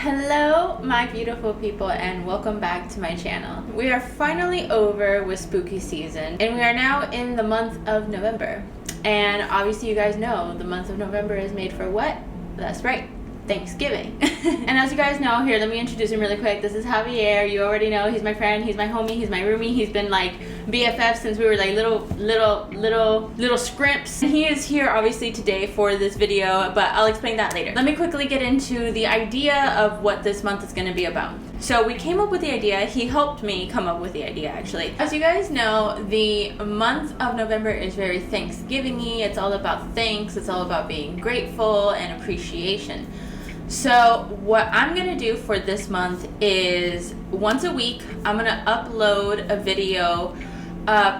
Hello my beautiful people and welcome back to my channel. We are finally over with spooky season and we are now in the month of November. And obviously you guys know the month of November is made for what? That's right, Thanksgiving. And as you guys know, here let me introduce him really quick. This is Javier. You already know he's my friend, he's my homie, he's my roomie. He's been like BFF since we were like little scrimps. And he is here obviously today for this video, but I'll explain that later. Let me quickly get into the idea of what this month is going to be about. So we came up with the idea. He helped me come up with the idea actually. As you guys know, the month of November is very Thanksgiving-y. It's all about thanks. It's all about being grateful and appreciation. So what I'm gonna do for this month is once a week I'm gonna upload a video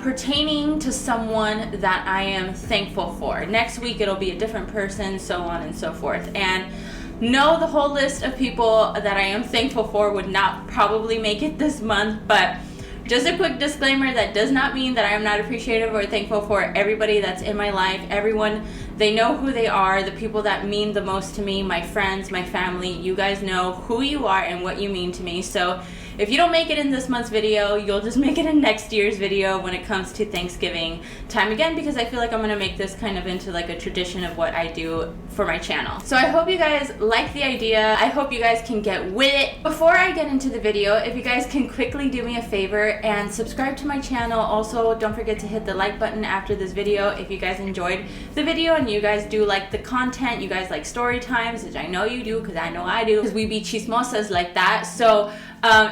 pertaining to someone that I am thankful for. Next week it'll be a different person, so on and so forth. And no, the whole list of people that I am thankful for would not probably make it this month, but just a quick disclaimer, that does not mean that I am not appreciative or thankful for everybody that's in my life. Everyone, they know who they are, the people that mean the most to me, my friends, my family. You guys know who you are and what you mean to me. So if you don't make it in this month's video, you'll just make it in next year's video when it comes to Thanksgiving time again, because I feel like I'm gonna make this kind of into like a tradition of what I do for my channel. So I hope you guys like the idea. I hope you guys can get with it. Before I get into the video, if you guys can quickly do me a favor and subscribe to my channel. Also, don't forget to hit the like button after this video if you guys enjoyed the video and you guys do like the content, you guys like story times, which I know you do because I know I do, because we be chismosas like that. So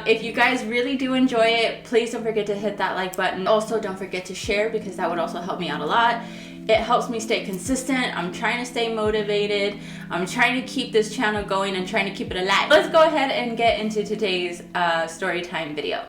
if you guys really do enjoy it, please don't forget to hit that like button. Also, don't forget to share because that would also help me out a lot. It helps me stay consistent. I'm trying to stay motivated. I'm trying to keep this channel going and trying to keep it alive. Let's go ahead and get into today's story time video.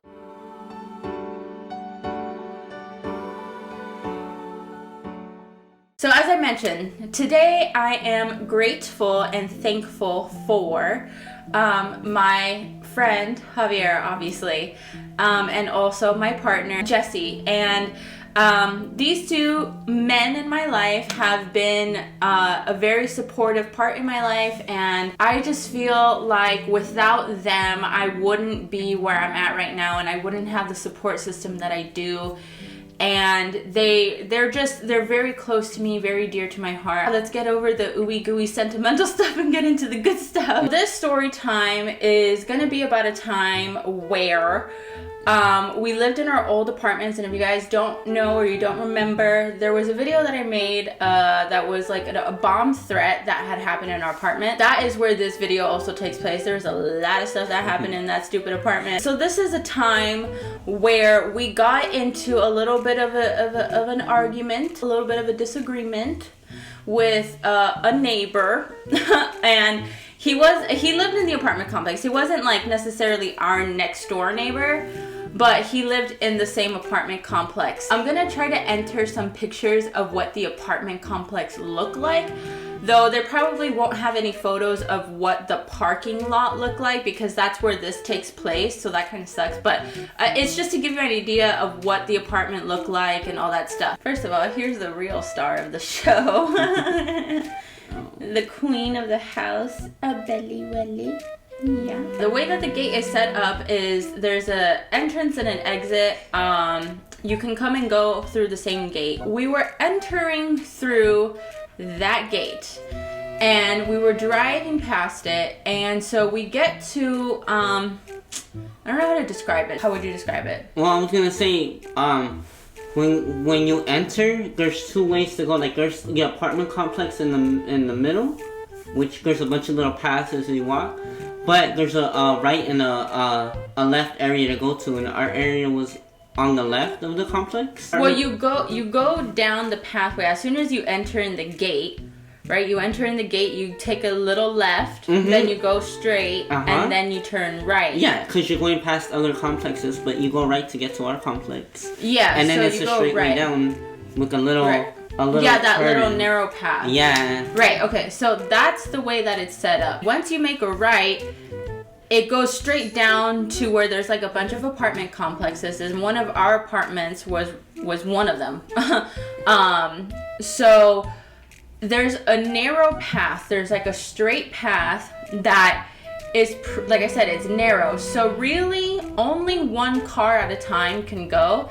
So as I mentioned, today I am grateful and thankful for my friend Javier, obviously, and also my partner Jesse. And these two men in my life have been a very supportive part in my life, and I just feel like without them I wouldn't be where I'm at right now, and I wouldn't have the support system that I do. And they're very close to me, very dear to my heart. Let's get over the ooey gooey sentimental stuff and get into the good stuff. This story time is gonna be about a time where we lived in our old apartments, and if you guys don't know or you don't remember, there was a video that I made that was like a bomb threat that had happened in our apartment. That is where this video also takes place. There's a lot of stuff that happened in that stupid apartment. So this is a time where we got into a little bit of an argument, a little bit of a disagreement with a neighbor. And he lived in the apartment complex. He wasn't like necessarily our next door neighbor, but he lived in the same apartment complex. I'm gonna try to enter some pictures of what the apartment complex looked like, though there probably won't have any photos of what the parking lot looked like because that's where this takes place, so that kind of sucks. But it's just to give you an idea of what the apartment looked like and all that stuff. First of all, here's the real star of the show. The queen of the house, a Belly Welly. Yeah. The way that the gate is set up is there's an entrance and an exit. You can come and go through the same gate. We were entering through that gate and we were driving past it, and so we get to I don't know how to describe it. How would you describe it? Well, I was gonna say when you enter, there's two ways to go. Like there's the apartment complex in the middle, which there's a bunch of little paths as you walk. But there's a right and a left area to go to, and our area was on the left of the complex. Well, you go down the pathway as soon as you enter in the gate, right? You enter in the gate, you take a little left, then you go straight, and then you turn right. Yeah, because you're going past other complexes, but you go right to get to our complex. Yeah, and then so it's a straight way down with a little. Right. Yeah, that turn. little narrow path. Yeah. Right, okay, so that's the way that it's set up. Once you make a right, it goes straight down to where there's like a bunch of apartment complexes, and one of our apartments was one of them. So there's a narrow path, there's like a straight path that is, like I said, it's narrow. So really only one car at a time can go,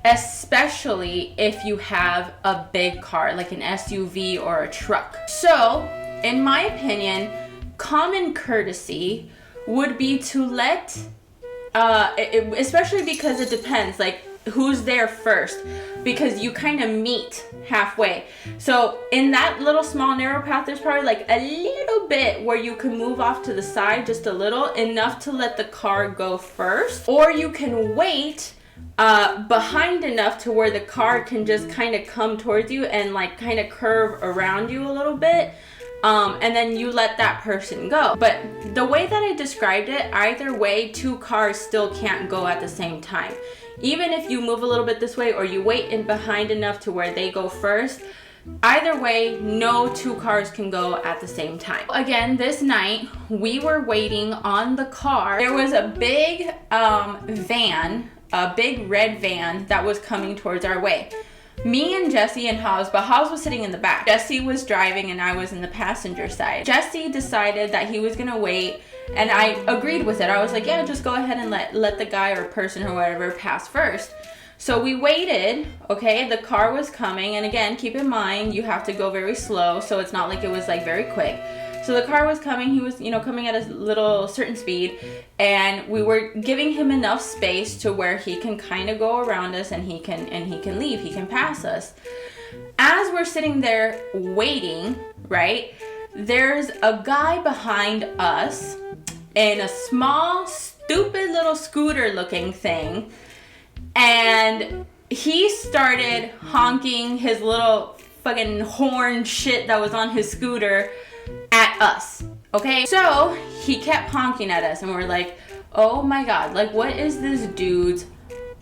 especially if you have a big car like an SUV or a truck. So in my opinion, common courtesy would be to let, especially because it depends, like who's there first, because you kind of meet halfway. So in that little small narrow path, there's probably like a little bit where you can move off to the side just a little, enough to let the car go first, or you can wait behind enough to where the car can just kind of come towards you and like kind of curve around you a little bit. And then you let that person go. But the way that I described it, either way, two cars still can't go at the same time. Even if you move a little bit this way or you wait in behind enough to where they go first, either way, no two cars can go at the same time. Again, this night, we were waiting on the car. There was a big van, a big red van that was coming towards our way. Me and Jesse and Haas, but Haas was sitting in the back. Jesse was driving and I was in the passenger side. Jesse decided that he was gonna wait, and I agreed with it. I was like, yeah, just go ahead and let the guy or person or whatever pass first. So we waited, okay, the car was coming, and again, keep in mind, you have to go very slow, so it's not like it was like very quick. So the car was coming, he was, you know, coming at a little certain speed, and we were giving him enough space to where he can kind of go around us and he can leave, he can pass us. As we're sitting there waiting, right, there's a guy behind us in a small, stupid little scooter looking thing, and he started honking his little fucking horn shit that was on his scooter at us, okay? So he kept honking at us and we're like, oh my god, like what is this dude's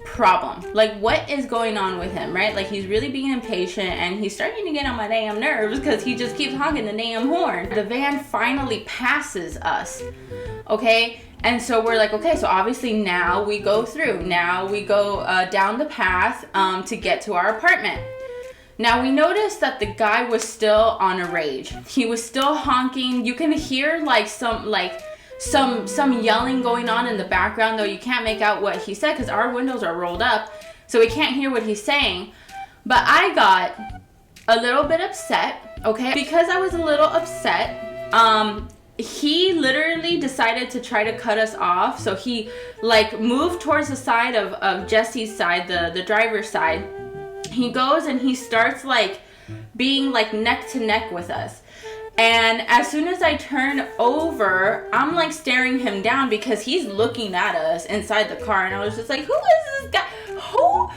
problem? Like what is going on with him, right? Like he's really being impatient and he's starting to get on my damn nerves because he just keeps honking the damn horn. The van finally passes us, okay? And so we're like, okay, so obviously now we go through, now we go down the path to get to our apartment. Now we noticed that the guy was still on a rage. He was still honking. You can hear like some yelling going on in the background, though you can't make out what he said because our windows are rolled up, so we can't hear what he's saying. But I got a little bit upset, okay? Because I was a little upset, he literally decided to try to cut us off. So he like moved towards the side of Jesse's side, the driver's side. He goes and he starts like being like neck to neck with us. And as soon as I turn over, I'm like staring him down because he's looking at us inside the car. And I was just like, who is this guy? Who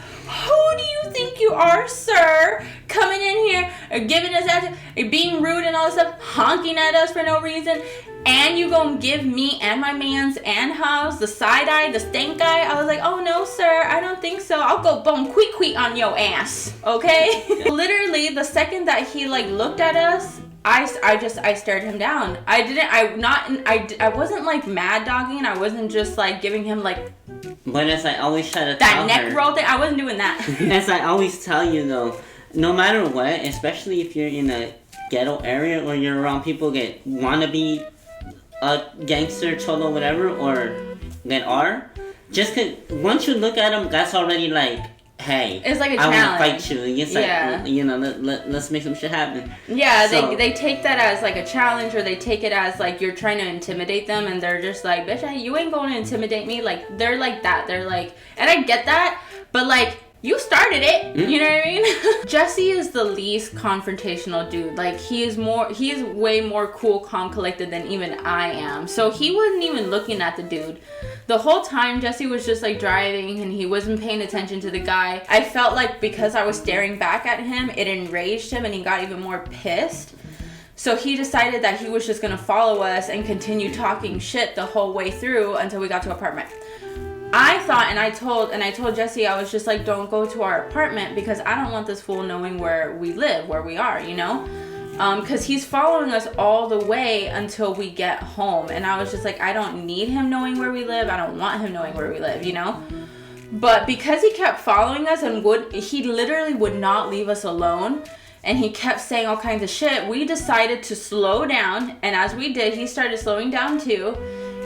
do you think you are, sir? Coming in here, giving us that, being rude and all this stuff, honking at us for no reason. And you gonna give me and my mans and house the side eye, the stink eye? I was like, oh no, sir, I don't think so. I'll go bone quick on your ass, okay? Literally, the second that he like looked at us, I stared him down. I wasn't like mad dogging. I wasn't just like giving him like. But as I always try to that tell neck roll thing, I wasn't doing that. As I always tell you though, no matter what, especially if you're in a ghetto area or you're around people that wanna be a gangster, cholo, whatever, or that are, just cause once you look at them, that's already like, hey, it's like a I challenge. want to fight you. It's like, you know, let's make some shit happen. Yeah, so, they take that as like a challenge, or they take it as like you're trying to intimidate them, and they're just like, bitch, you ain't going to intimidate me. Like, they're like that. They're like, and I get that, but like, you started it, you know what I mean? Jesse is the least confrontational dude. Like, he is way more cool, calm, collected than even I am. So he wasn't even looking at the dude. The whole time, Jesse was just like driving and he wasn't paying attention to the guy. I felt like because I was staring back at him, it enraged him and he got even more pissed. So he decided that he was just gonna follow us and continue talking shit the whole way through until we got to our apartment. I thought, and I told Jesse, I was just like, don't go to our apartment because I don't want this fool knowing where we live, where we are, you know? Because he's following us all the way until we get home. And I was just like, I don't need him knowing where we live. I don't want him knowing where we live, you know? But because he kept following us and he literally would not leave us alone, and he kept saying all kinds of shit, we decided to slow down. And as we did, he started slowing down too.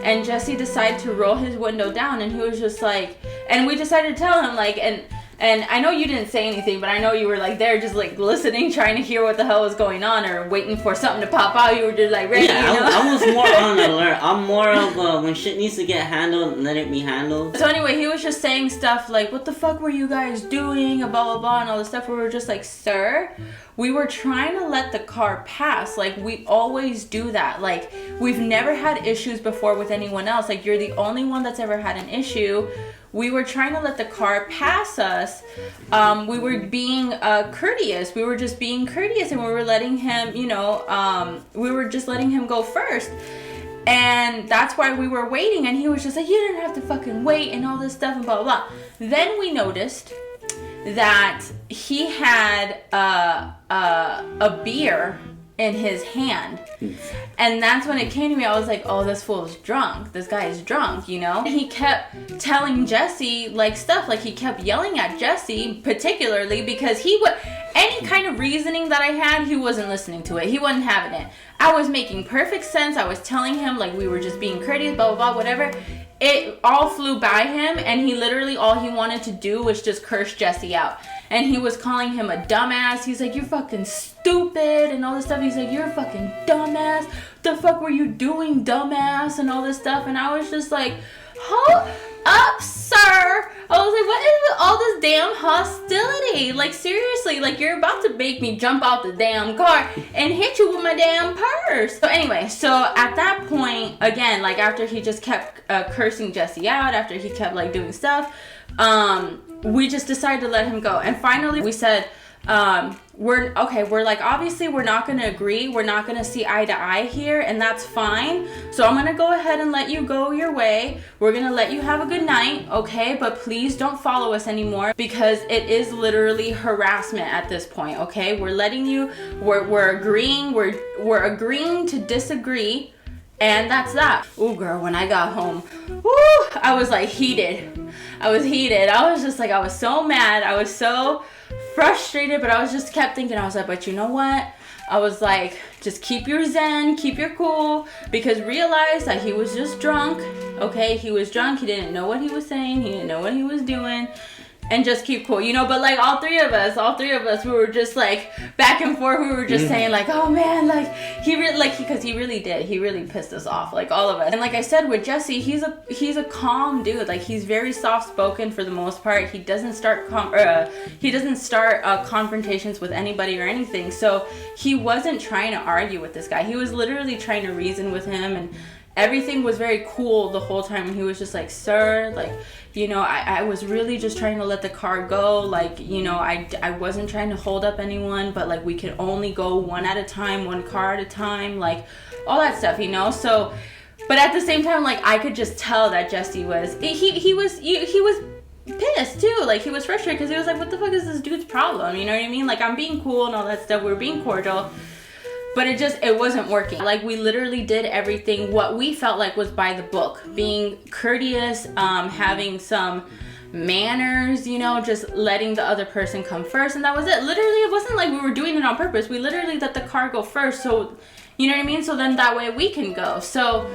and Jesse decided to roll his window down, and he was just like, and we decided to tell him, like, and I know you didn't say anything, but I know you were like there just like listening, trying to hear what the hell was going on, or waiting for something to pop out. You were just like ready, yeah, you know? I was more on alert. I'm more of when shit needs to get handled, let it be handled. So anyway, he was just saying stuff like, what the fuck were you guys doing, blah blah blah, and all this stuff. We were just like, sir, we were trying to let the car pass. Like, we always do that. Like, we've never had issues before with anyone else. Like, you're the only one that's ever had an issue. We were trying to let the car pass us. We were being courteous. We were just being courteous, and we were letting him, you know, we were just letting him go first. And that's why we were waiting. And he was just like, you didn't have to fucking wait and all this stuff and blah, blah, blah. Then we noticed that he had a beer in his hand. And that's when it came to me. I was like, oh, this fool's drunk. This guy is drunk, you know? And he kept telling Jesse, like, stuff. Like, he kept yelling at Jesse, particularly, because he would... Any kind of reasoning that I had, he wasn't listening to it. He wasn't having it. I was making perfect sense. I was telling him, like, we were just being courteous, blah, blah, blah, whatever. It all flew by him, and he literally, all he wanted to do was just curse Jesse out. And he was calling him a dumbass. He's like, you're fucking stupid, and all this stuff. He's like, you're a fucking dumbass. What the fuck were you doing, dumbass, and all this stuff. And I was just like, hold up, sir. I was like, what is all this damn hostility? Like, seriously, like, you're about to make me jump out the damn car and hit you with my damn purse. So anyway, so at that point, again, like, after he just kept cursing Jesse out, after he kept, like, doing stuff, we just decided to let him go. And finally, we said, we're like, obviously we're not going to agree. We're not going to see eye to eye here, and that's fine. So I'm going to go ahead and let you go your way. We're going to let you have a good night, okay? But please don't follow us anymore, because it is literally harassment at this point, okay? We're letting you, we're agreeing, we're agreeing to disagree, and that's that. Ooh, girl, when I got home, woo, I was like heated. I was heated. I was just like, I was so mad. I was so frustrated, but I was just kept thinking, I was like, but you know what? I was like, just keep your zen, keep your cool, because realize that he was just drunk, okay? He was drunk. He didn't know what he was saying. He didn't know what he was doing. And just keep cool, you know? But like all three of us, we were just like back and forth. We were just saying like, oh man, like because he really did. He really pissed us off, like all of us. And like I said with Jesse, he's a calm dude. Like, he's very soft spoken for the most part. He doesn't start confrontations with anybody or anything. So he wasn't trying to argue with this guy. He was literally trying to reason with him, and everything was very cool the whole time. He was just like, sir, like, you know, I was really just trying to let the car go. Like, you know, I wasn't trying to hold up anyone, but like, we could only go one at a time, one car at a time, like all that stuff, you know? So, but at the same time, like, I could just tell that Jesse was, he was pissed too. Like, he was frustrated because he was like, what the fuck is this dude's problem? You know what I mean? Like, I'm being cool and all that stuff. We were being cordial. But it wasn't working. Like, we literally did everything what we felt like was by the book. Being courteous, having some manners, you know, just letting the other person come first. And that was it. Literally, it wasn't like we were doing it on purpose. We literally let the car go first. So, you know what I mean? So then that way we can go. So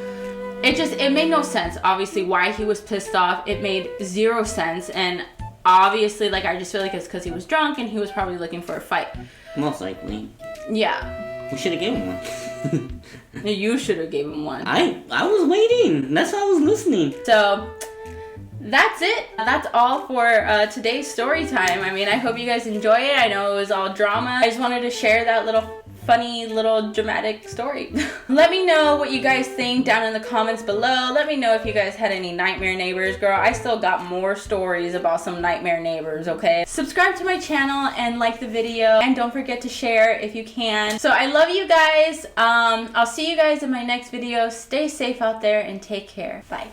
it made no sense, obviously, why he was pissed off. It made zero sense. And obviously, like, I just feel like it's because he was drunk and he was probably looking for a fight. Most likely. Yeah. We should have given one. You should have gave him one. I was waiting. That's why I was listening. So that's it. That's all for today's story time. I mean, I hope you guys enjoy it. I know it was all drama. I just wanted to share that little funny little dramatic story. Let me know what you guys think down in the comments below. Let me know if you guys had any nightmare neighbors. Girl, I still got more stories about some nightmare neighbors, okay? Subscribe to my channel and like the video, and don't forget to share if you can. So I love you guys. I'll see you guys in my next video. Stay safe out there and take care. Bye.